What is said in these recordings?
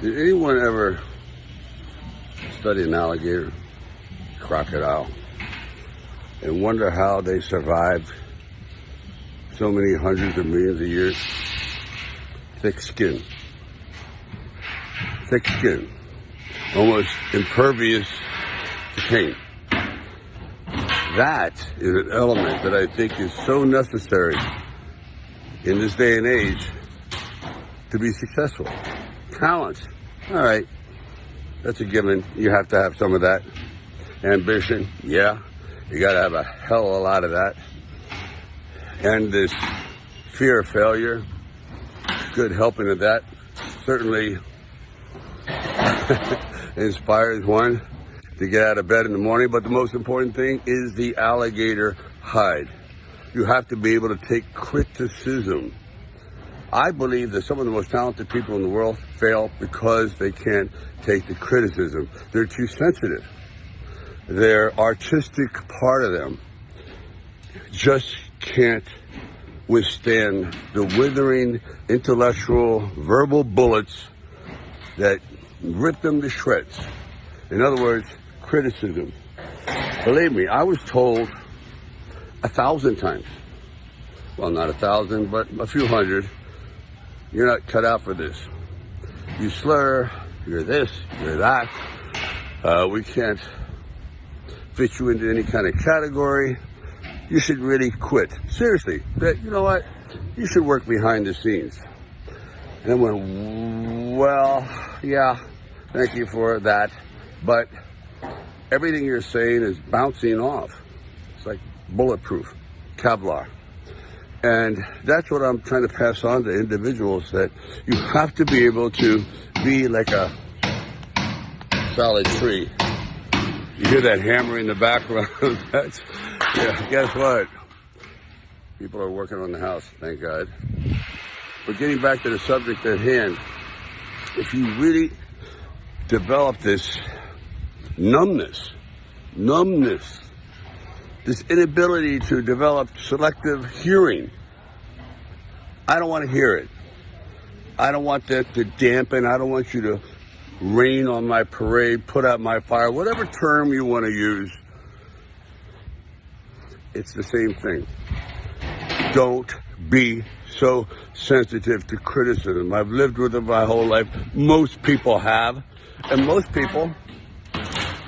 Did anyone ever study an alligator, crocodile, and wonder how they survived so many hundreds of millions of years? Thick skin, almost impervious to pain. That is an element that I think is so necessary in this day and age to be successful. Talent, all right, that's a given. You have to have some of that. Ambition, yeah, you got to have a hell of a lot of that. And this fear of failure, good helping of that, certainly inspires one to get out of bed in the morning. But the most important thing is the alligator hide. You have to be able to take criticism. I believe that some of the most talented people in the world fail because they can't take the criticism. They're too sensitive. Their artistic part of them just can't withstand the withering intellectual verbal bullets that rip them to shreds. In other words, criticism. Believe me, I was told 1,000 times, well, not 1,000, but a few hundred, you're not cut out for this. You slur, you're this, you're that. We can't fit you into any kind of category. You should really quit. Seriously, you know what? You should work behind the scenes. And I went, well, yeah, thank you for that. But everything you're saying is bouncing off. It's like bulletproof, Kevlar. And that's what I'm trying to pass on to individuals, that you have to be able to be like a solid tree. You hear that hammer in the background. That's, yeah, guess what? People are working on the house, thank God. But getting back to the subject at hand, if you really develop this numbness, this inability to develop selective hearing, I don't want to hear it. I don't want that to dampen. I don't want you to rain on my parade, put out my fire, whatever term you want to use. It's the same thing. Don't be so sensitive to criticism. I've lived with it my whole life. Most people have. And most people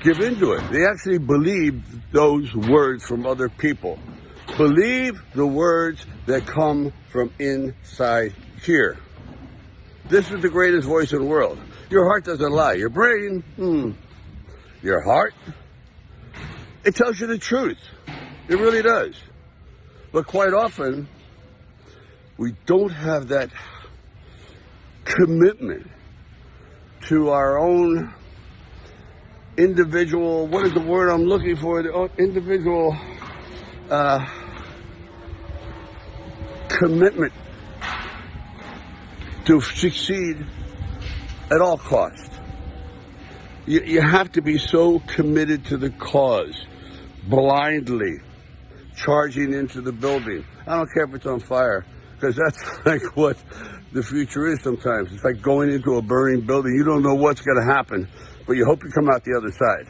give into it. They actually believe those words from other people. Believe the words that come from inside here. This is the greatest voice in the world. Your heart doesn't lie. Your brain, your heart, it tells you the truth. It really does. But quite often, we don't have that commitment to our own individual, what is the word I'm looking for? The individual commitment to succeed at all costs. You have to be so committed to the cause, blindly charging into the building. I don't care if it's on fire, because that's like what the future is sometimes. It's like going into a burning building. You don't know what's going to happen, but you hope you come out the other side,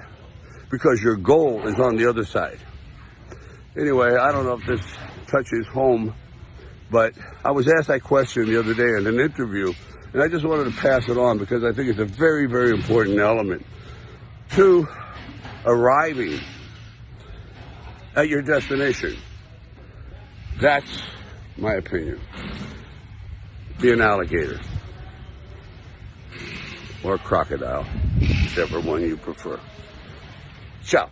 because your goal is on the other side. Anyway, I don't know if this touches home, but I was asked that question the other day in an interview, and I just wanted to pass it on because I think it's a very, very important element to arriving at your destination. That's my opinion. Be an alligator or a crocodile, whichever one you prefer. Ciao.